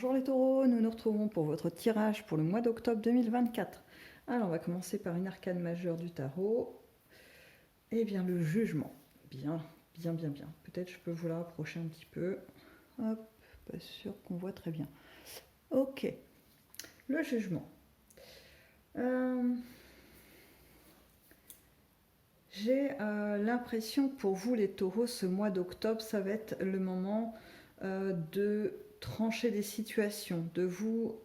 Bonjour les taureaux, nous nous retrouvons pour votre tirage pour le mois d'octobre 2024. Alors on va commencer par une arcane majeure du tarot. Eh bien le jugement. Bien, bien, bien, bien. Peut-être je peux vous la rapprocher un petit peu. Hop, pas sûr qu'on voit très bien. Ok, le jugement. Euh, J'ai l'impression que pour vous les taureaux, ce mois d'octobre, ça va être le moment de trancher des situations, de vous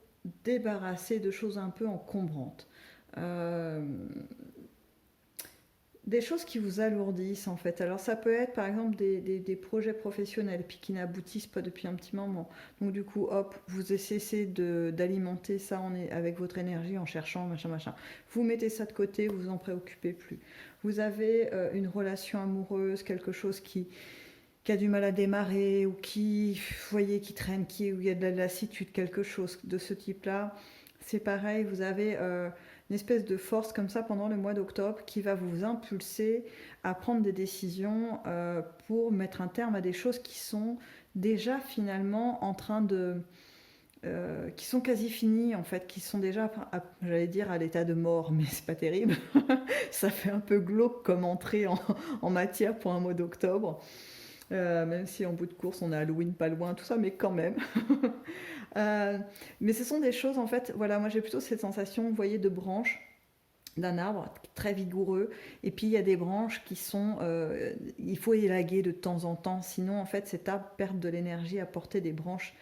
débarrasser de choses un peu encombrantes. Euh, des choses qui vous alourdissent en fait. Alors ça peut être par exemple des projets professionnels puis qui n'aboutissent pas depuis un petit moment. Donc du coup hop, vous cessez d'alimenter ça avec votre énergie en cherchant machin machin. Vous mettez ça de côté, vous vous en préoccupez plus. Vous avez une relation amoureuse, quelque chose qui a du mal à démarrer ou qui, vous voyez, qui traîne, où il y a de la lassitude, quelque chose de ce type-là. C'est pareil, vous avez une espèce de force comme ça pendant le mois d'octobre qui va vous impulser à prendre des décisions pour mettre un terme à des choses qui sont déjà finalement en train de... qui sont quasi finies en fait, qui sont déjà, j'allais dire, à l'état de mort, mais c'est pas terrible. Ça fait un peu glauque comme entrée en matière pour un mois d'octobre. Même si en bout de course on a Halloween pas loin, tout ça, mais quand même. Euh, mais ce sont des choses, en fait, voilà, moi j'ai plutôt cette sensation, vous voyez, de branches d'un arbre très vigoureux, et puis il y a des branches qui sont, il faut élaguer de temps en temps, sinon en fait cet arbre perd de l'énergie à porter des branches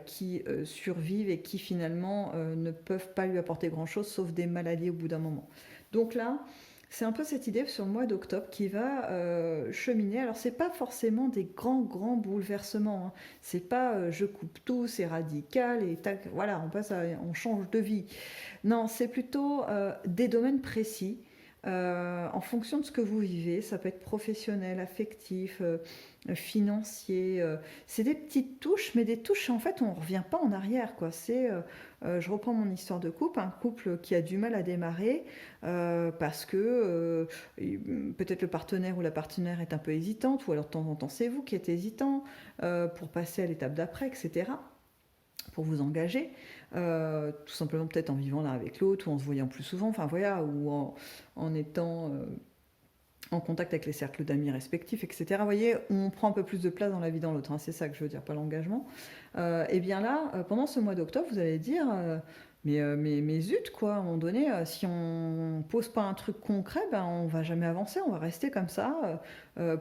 qui survivent et qui finalement ne peuvent pas lui apporter grand chose, sauf des maladies au bout d'un moment. Donc là, c'est un peu cette idée sur le mois d'octobre qui va cheminer. Alors c'est pas forcément des grands bouleversements, hein. C'est pas je coupe tout, c'est radical et tac, voilà, on change de vie. Non, c'est plutôt des domaines précis. En fonction de ce que vous vivez, ça peut être professionnel, affectif, financier. C'est des petites touches, mais des touches en fait on ne revient pas en arrière, quoi. Je reprends mon histoire de couple, un couple qui a du mal à démarrer parce que peut-être le partenaire ou la partenaire est un peu hésitante, ou alors de temps en temps c'est vous qui êtes hésitant pour passer à l'étape d'après, etc. Pour vous engager, tout simplement peut-être en vivant l'un avec l'autre, ou en se voyant plus souvent, enfin voilà, ou en étant en contact avec les cercles d'amis respectifs, etc. Vous voyez, on prend un peu plus de place dans la vie dans l'autre, hein, c'est ça que je veux dire, pas l'engagement. Et bien là, pendant ce mois d'octobre, vous allez dire, mais zut, quoi, à un moment donné, si on pose pas un truc concret, ben, on va jamais avancer, on va rester comme ça,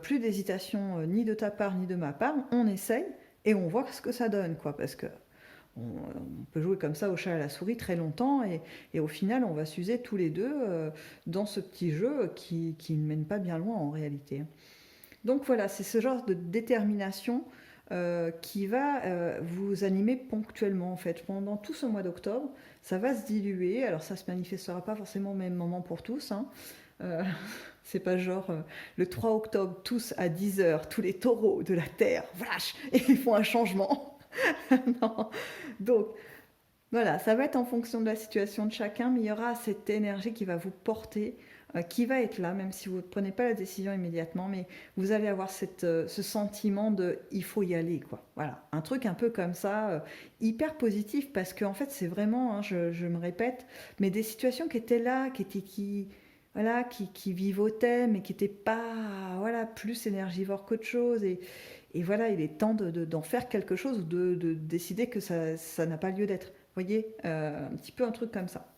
plus d'hésitation ni de ta part ni de ma part, on essaye et on voit ce que ça donne, quoi, parce que on peut jouer comme ça au chat et à la souris très longtemps et au final on va s'user tous les deux dans ce petit jeu qui ne mène pas bien loin en réalité. Donc voilà, c'est ce genre de détermination qui va vous animer ponctuellement en fait. Pendant tout ce mois d'octobre, ça va se diluer, alors ça se manifestera pas forcément au même moment pour tous, hein. Euh, c'est pas genre le 3 octobre, tous à 10 heures, tous les taureaux de la Terre, flash, et ils font un changement. Non. Donc voilà, ça va être en fonction de la situation de chacun, mais il y aura cette énergie qui va vous porter, qui va être là, même si vous ne prenez pas la décision immédiatement, mais vous allez avoir ce sentiment de il faut y aller, quoi. Voilà, un truc un peu comme ça, hyper positif, parce qu'en fait, c'est vraiment, hein, je me répète, mais des situations qui étaient là, voilà, qui vivotaient, mais qui n'étaient pas, voilà, plus énergivores qu'autre chose, et voilà, il est temps d'en faire quelque chose, ou de décider que ça n'a pas lieu d'être. Vous voyez, un petit peu un truc comme ça.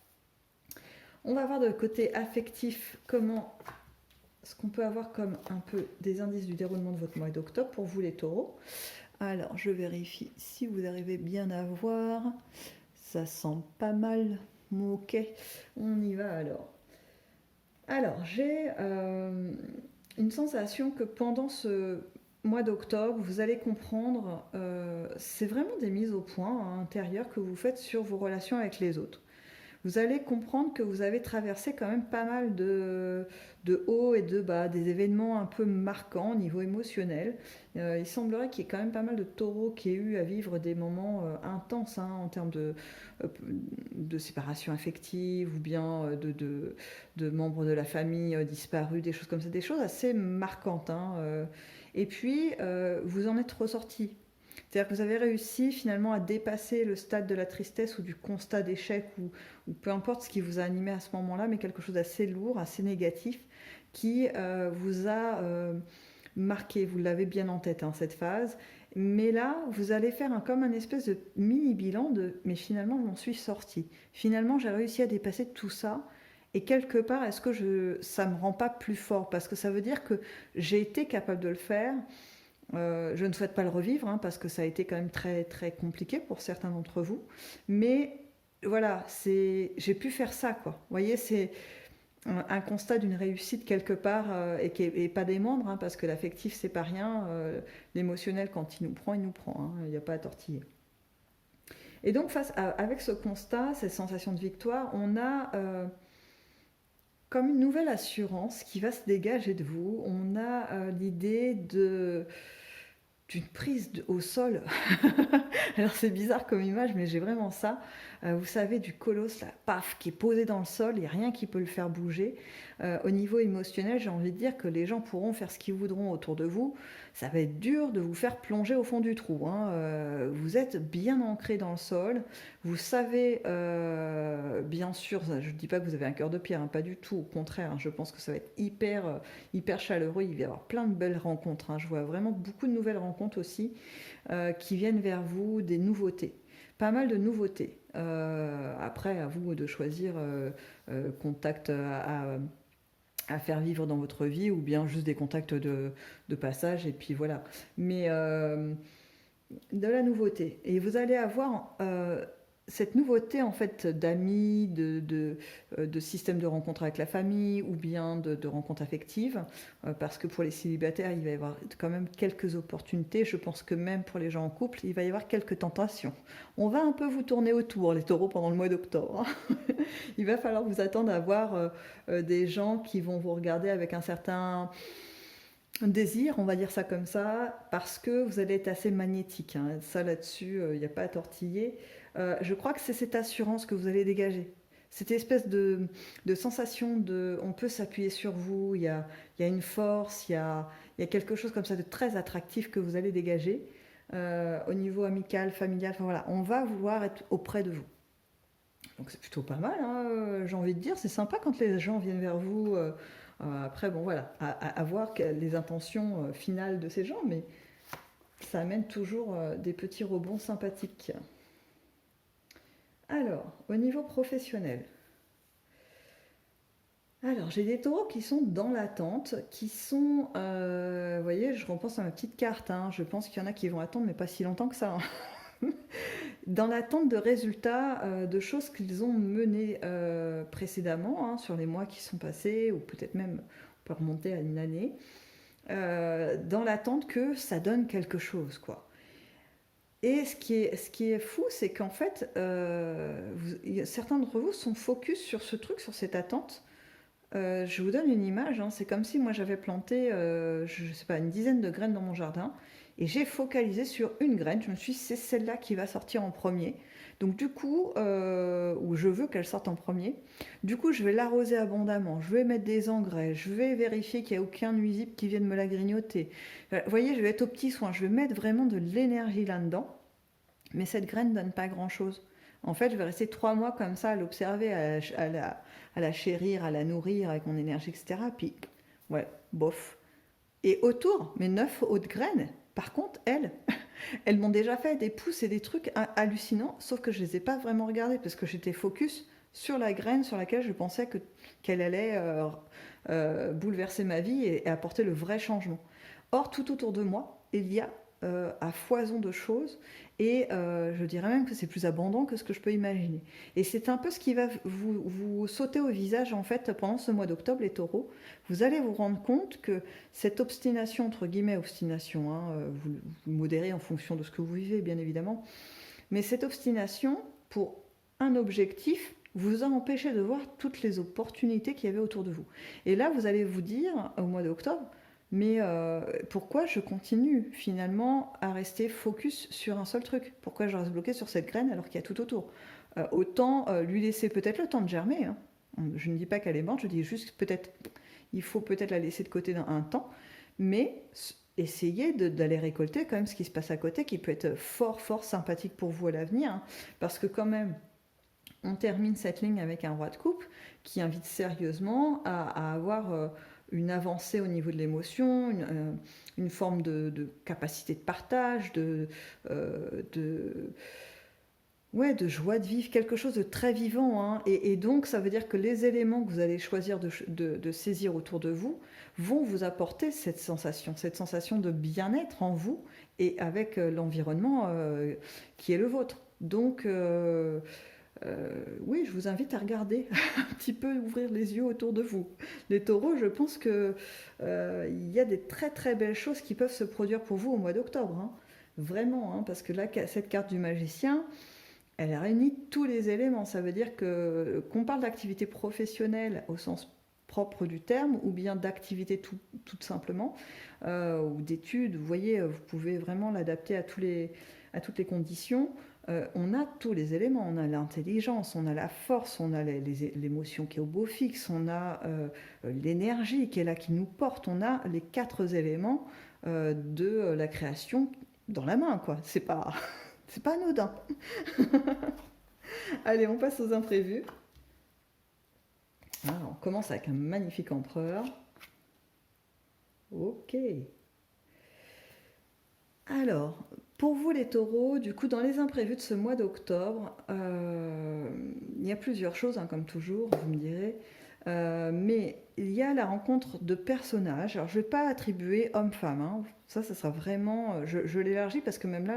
On va voir de côté affectif comment ce qu'on peut avoir comme un peu des indices du déroulement de votre mois d'octobre pour vous les taureaux. Alors, je vérifie si vous arrivez bien à voir. Ça sent pas mal. Ok, on y va alors. Alors, j'ai une sensation que pendant ce mois d'octobre, vous allez comprendre, c'est vraiment des mises au point hein, intérieures que vous faites sur vos relations avec les autres. Vous allez comprendre que vous avez traversé quand même pas mal de hauts et de bas, des événements un peu marquants au niveau émotionnel. Il semblerait qu'il y ait quand même pas mal de taureaux qui aient eu à vivre des moments intenses hein, en termes de séparation affective ou bien de membres de la famille disparus, des choses comme ça, des choses assez marquantes, hein. Et puis, vous en êtes ressorti. C'est-à-dire que vous avez réussi finalement à dépasser le stade de la tristesse ou du constat d'échec ou peu importe ce qui vous a animé à ce moment-là, mais quelque chose d'assez lourd, assez négatif, qui vous a marqué. Vous l'avez bien en tête, hein, cette phase. Mais là, vous allez faire comme un espèce de mini bilan de mais finalement, je m'en suis sortie. Finalement, j'ai réussi à dépasser tout ça. Et quelque part, est-ce que ça me rend pas plus fort? Parce que ça veut dire que j'ai été capable de le faire. Je ne souhaite pas le revivre, hein, parce que ça a été quand même très, très compliqué pour certains d'entre vous. Mais voilà, j'ai pu faire ça, quoi. Vous voyez, c'est un constat d'une réussite quelque part et pas des membres, hein, parce que l'affectif, c'est pas rien. L'émotionnel, quand il nous prend. Hein, il n'y a pas à tortiller. Et donc, avec ce constat, cette sensation de victoire, on a comme une nouvelle assurance qui va se dégager de vous. On a l'idée d'une prise au sol. Alors c'est bizarre comme image, mais j'ai vraiment ça. Vous savez, du colosse, là, paf, qui est posé dans le sol, il n'y a rien qui peut le faire bouger. Au niveau émotionnel, j'ai envie de dire que les gens pourront faire ce qu'ils voudront autour de vous. Ça va être dur de vous faire plonger au fond du trou. Hein. Vous êtes bien ancré dans le sol. Vous savez, bien sûr, je ne dis pas que vous avez un cœur de pierre, hein, pas du tout. Au contraire, hein, je pense que ça va être hyper chaleureux. Il va y avoir plein de belles rencontres. Hein. Je vois vraiment beaucoup de nouvelles rencontres aussi qui viennent vers vous, des nouveautés. Pas mal de nouveautés. Après, à vous de choisir contact à faire vivre dans votre vie ou bien juste des contacts de passage et puis voilà. Mais de la nouveauté. Et vous allez avoir cette nouveauté en fait d'amis, de système de rencontre avec la famille ou bien de rencontres affectives, parce que pour les célibataires, il va y avoir quand même quelques opportunités. Je pense que même pour les gens en couple, il va y avoir quelques tentations. On va un peu vous tourner autour, les taureaux, pendant le mois d'octobre. Il va falloir vous attendre à voir des gens qui vont vous regarder avec un certain désir, on va dire ça comme ça, parce que vous allez être assez magnétique. Hein. Ça là-dessus, il n'y a pas à tortiller. Je crois que c'est cette assurance que vous allez dégager. Cette espèce de sensation de on peut s'appuyer sur vous, il y a une force, il y a quelque chose comme ça de très attractif que vous allez dégager. Au niveau amical, familial, enfin voilà, on va vouloir être auprès de vous. Donc c'est plutôt pas mal, hein, j'ai envie de dire. C'est sympa quand les gens viennent vers vous. Après, bon voilà, à voir les intentions finales de ces gens, mais ça amène toujours des petits rebonds sympathiques. Alors, au niveau professionnel. Alors, j'ai des taureaux qui sont dans l'attente, qui sont, vous voyez, je repense à ma petite carte, hein, je pense qu'il y en a qui vont attendre, mais pas si longtemps que ça. Hein. Dans l'attente de résultats, de choses qu'ils ont menées précédemment, hein, sur les mois qui sont passés, ou peut-être même, on peut remonter à une année, dans l'attente que ça donne quelque chose, quoi. Et ce qui est fou, c'est qu'en fait, certains d'entre vous sont focus sur ce truc, sur cette attente. Je vous donne une image, hein, c'est comme si moi j'avais planté, je sais pas, une dizaine de graines dans mon jardin, et j'ai focalisé sur une graine, je me suis dit c'est celle-là qui va sortir en premier. Donc du coup, ou je veux qu'elle sorte en premier, du coup je vais l'arroser abondamment, je vais mettre des engrais, je vais vérifier qu'il n'y a aucun nuisible qui vienne me la grignoter. Vous voyez, je vais être au petit soin, je vais mettre vraiment de l'énergie là-dedans, mais cette graine ne donne pas grand-chose. En fait, je vais rester 3 mois comme ça à l'observer, à la chérir, à la nourrir avec mon énergie, etc. Puis, ouais, bof. Et autour, mes 9 autres graines, par contre, elles m'ont déjà fait des pousses et des trucs hallucinants, sauf que je ne les ai pas vraiment regardées parce que j'étais focus sur la graine sur laquelle je pensais qu'elle allait bouleverser ma vie et apporter le vrai changement. Or, tout autour de moi, il y a à foison de choses et je dirais même que c'est plus abondant que ce que je peux imaginer. Et c'est un peu ce qui va vous sauter au visage en fait pendant ce mois d'octobre, les taureaux. Vous allez vous rendre compte que cette obstination, entre guillemets obstination, hein, vous modérez en fonction de ce que vous vivez bien évidemment, mais cette obstination pour un objectif vous a empêché de voir toutes les opportunités qu'il y avait autour de vous. Et là, vous allez vous dire, au mois d'octobre, mais pourquoi je continue finalement à rester focus sur un seul truc? Pourquoi je reste bloqué sur cette graine alors qu'il y a tout autour? Autant lui laisser peut-être le temps de germer. Hein. Je ne dis pas qu'elle est morte, je dis juste peut-être il faut peut-être la laisser de côté un temps, mais essayez d'aller récolter quand même ce qui se passe à côté, qui peut être fort, fort sympathique pour vous à l'avenir, hein. Parce que quand même, on termine cette ligne avec un roi de coupe qui invite sérieusement à avoir une avancée au niveau de l'émotion, une forme de capacité de partage, de, ouais, de joie de vivre, quelque chose de très vivant, hein. Et donc, ça veut dire que les éléments que vous allez choisir de saisir autour de vous vont vous apporter cette sensation de bien-être en vous et avec l'environnement qui est le vôtre. Donc, oui, je vous invite à regarder un petit peu, ouvrir les yeux autour de vous. Les taureaux, je pense que il y a des très très belles choses qui peuvent se produire pour vous au mois d'octobre, hein. Vraiment, hein, parce que là, cette carte du magicien, elle réunit tous les éléments. Ça veut dire que qu'on parle d'activité professionnelle au sens propre du terme, ou bien d'activité tout simplement, ou d'études. Vous voyez, vous pouvez vraiment l'adapter à toutes les conditions. On a tous les éléments. On a l'intelligence, on a la force, on a l'émotion qui est au beau fixe, on a l'énergie qui est là, qui nous porte. On a les 4 éléments de la création dans la main, quoi. C'est pas anodin. Allez, on passe aux imprévus. Alors, on commence avec un magnifique empereur. Ok. Alors, pour vous les taureaux, du coup, dans les imprévus de ce mois d'octobre, il y a plusieurs choses, hein, comme toujours, vous me direz. Mais il y a la rencontre de personnages. Alors, je ne vais pas attribuer homme-femme, hein. Ça sera vraiment. Je l'élargis parce que même là,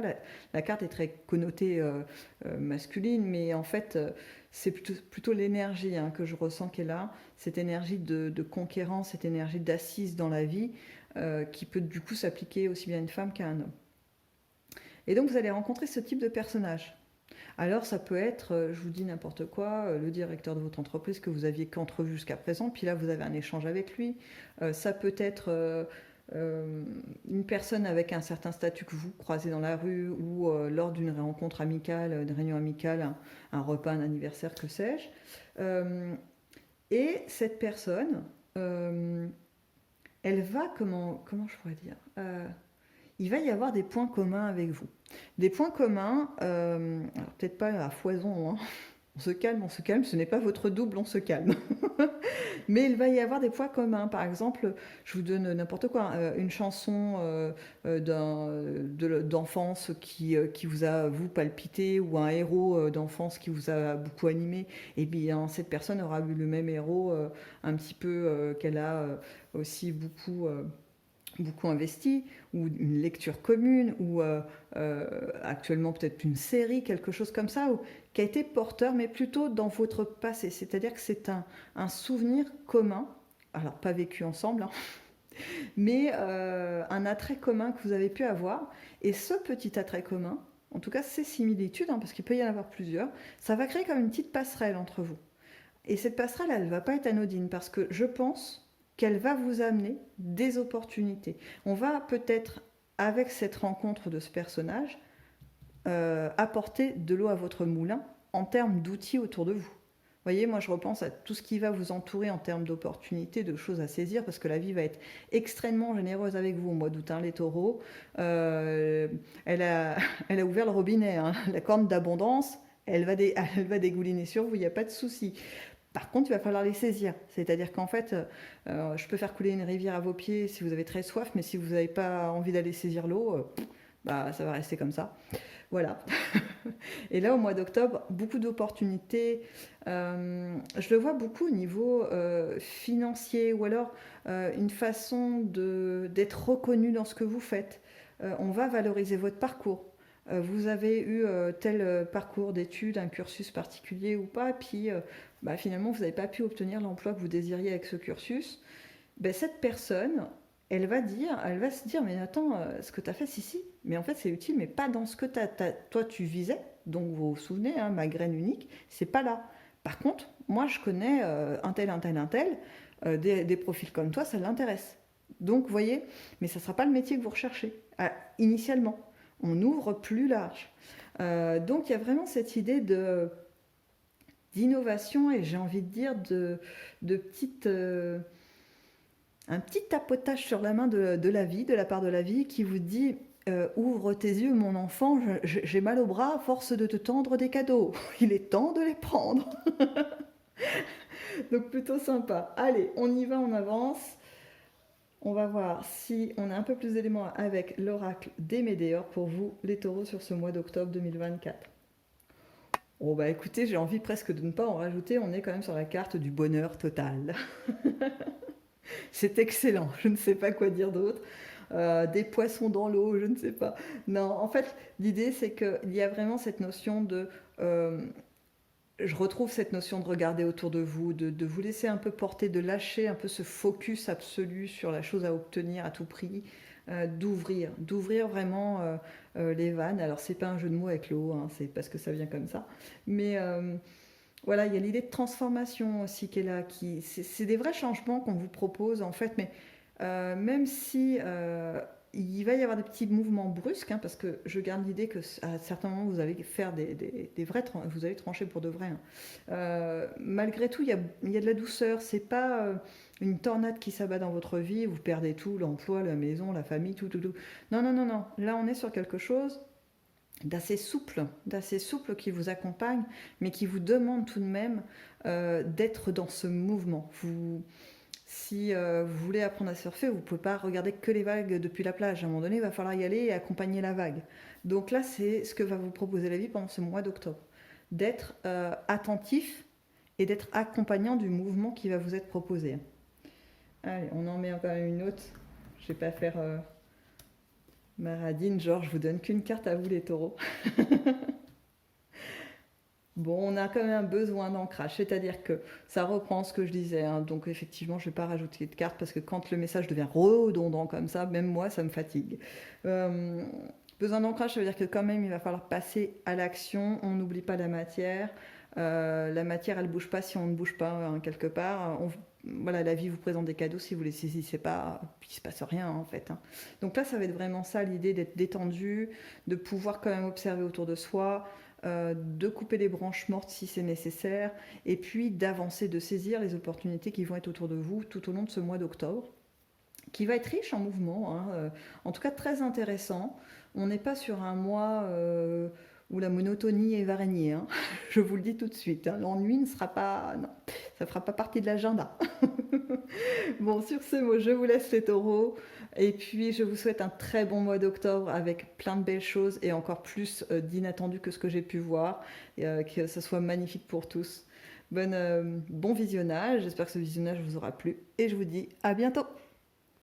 la carte est très connotée masculine, mais en fait, c'est plutôt l'énergie, hein, que je ressens qui est là. Cette énergie de conquérant, cette énergie d'assise dans la vie, qui peut du coup s'appliquer aussi bien à une femme qu'à un homme. Et donc, vous allez rencontrer ce type de personnage. Alors, ça peut être, je vous dis n'importe quoi, le directeur de votre entreprise que vous aviez qu'entrevu jusqu'à présent, puis là, vous avez un échange avec lui. Ça peut être une personne avec un certain statut que vous croisez dans la rue ou lors d'une rencontre amicale, une réunion amicale, un repas, un anniversaire, que sais-je. Et cette personne, elle va, comment je pourrais dire, il va y avoir des points communs avec vous. Des points communs, alors peut-être pas à foison, hein. On se calme, ce n'est pas votre double, on se calme. Mais il va y avoir des points communs. Par exemple, je vous donne n'importe quoi, une chanson d'enfance qui vous a, vous, palpité, ou un héros d'enfance qui vous a beaucoup animé. Et bien, cette personne aura eu le même héros un petit peu qu'elle a aussi beaucoup investi, ou une lecture commune, ou actuellement peut-être une série, quelque chose comme ça, qui a été porteur, mais plutôt dans votre passé. C'est-à-dire que c'est un souvenir commun, alors pas vécu ensemble, hein, mais un attrait commun que vous avez pu avoir. Et ce petit attrait commun, en tout cas ces similitudes, hein, parce qu'il peut y en avoir plusieurs, ça va créer comme une petite passerelle entre vous. Et cette passerelle, elle ne va pas être anodine, parce que je pense qu'elle va vous amener des opportunités. On va peut-être, avec cette rencontre de ce personnage, apporter de l'eau à votre moulin en termes d'outils autour de vous. Vous voyez, moi je repense à tout ce qui va vous entourer en termes d'opportunités, de choses à saisir, parce que la vie va être extrêmement généreuse avec vous au mois d'août, hein, les taureaux. Elle a ouvert le robinet, hein, la corne d'abondance, elle va dégouliner sur vous, il n'y a pas de souci. Par contre, il va falloir les saisir. C'est-à-dire qu'en fait, je peux faire couler une rivière à vos pieds si vous avez très soif, mais si vous n'avez pas envie d'aller saisir l'eau, ça va rester comme ça. Voilà. Et là, au mois d'octobre, beaucoup d'opportunités. Je le vois beaucoup au niveau financier, ou alors une façon d'être reconnu dans ce que vous faites. On va valoriser votre parcours. Vous avez eu tel parcours d'études, un cursus particulier ou pas, puis finalement vous n'avez pas pu obtenir l'emploi que vous désiriez avec ce cursus. Cette personne, elle va se dire, mais attends, ce que tu as fait, si, mais en fait c'est utile, mais pas dans ce que toi tu visais. Donc vous vous souvenez, hein, ma graine unique, c'est pas là. Par contre, moi je connais un tel, des profils comme toi, ça l'intéresse. Donc vous voyez, mais ça ne sera pas le métier que vous recherchez initialement. On ouvre plus large. Donc il y a vraiment cette idée d'innovation, et j'ai envie de dire de petites... un petit tapotage sur la main de la vie, de la part de la vie, qui vous dit ouvre tes yeux, mon enfant, j'ai mal au bras à force de te tendre des cadeaux. Il est temps de les prendre. Donc plutôt sympa. Allez, on y va, on avance. On va voir si on a un peu plus d'éléments avec l'oracle des Médéors pour vous, les taureaux, sur ce mois d'octobre 2024. Oh bah écoutez, j'ai envie presque de ne pas en rajouter, on est quand même sur la carte du bonheur total. C'est excellent, je ne sais pas quoi dire d'autre. Des poissons dans l'eau, je ne sais pas. Non, en fait, l'idée c'est qu'il y a vraiment cette notion de... je retrouve cette notion de regarder autour de vous, de vous laisser un peu porter, de lâcher un peu ce focus absolu sur la chose à obtenir à tout prix, d'ouvrir vraiment les vannes. Alors c'est pas un jeu de mots avec l'eau, hein, c'est parce que ça vient comme ça. Mais voilà, il y a l'idée de transformation aussi qui est là, c'est des vrais changements qu'on vous propose en fait, mais même si il va y avoir des petits mouvements brusques, hein, parce que je garde l'idée que à certains moments vous allez faire des vrais, vous allez trancher pour de vrai. Hein. Malgré tout, il y a de la douceur. C'est pas une tornade qui s'abat dans votre vie. Vous perdez tout, l'emploi, la maison, la famille, tout, tout, tout. Non, non, non, non. Là, on est sur quelque chose d'assez souple qui vous accompagne, mais qui vous demande tout de même d'être dans ce mouvement. Si vous voulez apprendre à surfer, vous ne pouvez pas regarder que les vagues depuis la plage. À un moment donné, il va falloir y aller et accompagner la vague. Donc là, c'est ce que va vous proposer la vie pendant ce mois d'octobre. D'être attentif et d'être accompagnant du mouvement qui va vous être proposé. Allez, on en met quand même une autre. Je ne vais pas faire maradine, genre je vous donne qu'une carte à vous les taureaux. Bon, on a quand même un besoin d'ancrage, c'est-à-dire que ça reprend ce que je disais, hein. Donc effectivement, je ne vais pas rajouter de cartes parce que quand le message devient redondant comme ça, même moi, ça me fatigue. Euh, Besoin d'ancrage, ça veut dire que quand même, il va falloir passer à l'action, on n'oublie pas la matière. La matière, elle ne bouge pas si on ne bouge pas hein, quelque part. Voilà, la vie vous présente des cadeaux, si vous les saisissez pas, il ne se passe rien en fait. Hein. Donc là, ça va être vraiment ça, l'idée d'être détendu, de pouvoir quand même observer autour de soi, de couper les branches mortes si c'est nécessaire, et puis d'avancer, de saisir les opportunités qui vont être autour de vous tout au long de ce mois d'octobre, qui va être riche en mouvement, hein, en tout cas très intéressant. On n'est pas sur un mois où la monotonie va régner, hein. Je vous le dis tout de suite, hein. L'ennui ne sera pas... Non, ça ne fera pas partie de l'agenda. Bon, sur ce mot, je vous laisse les taureaux. Et puis, je vous souhaite un très bon mois d'octobre avec plein de belles choses et encore plus d'inattendus que ce que j'ai pu voir. Et, que ce soit magnifique pour tous. Bon visionnage. J'espère que ce visionnage vous aura plu. Et je vous dis à bientôt.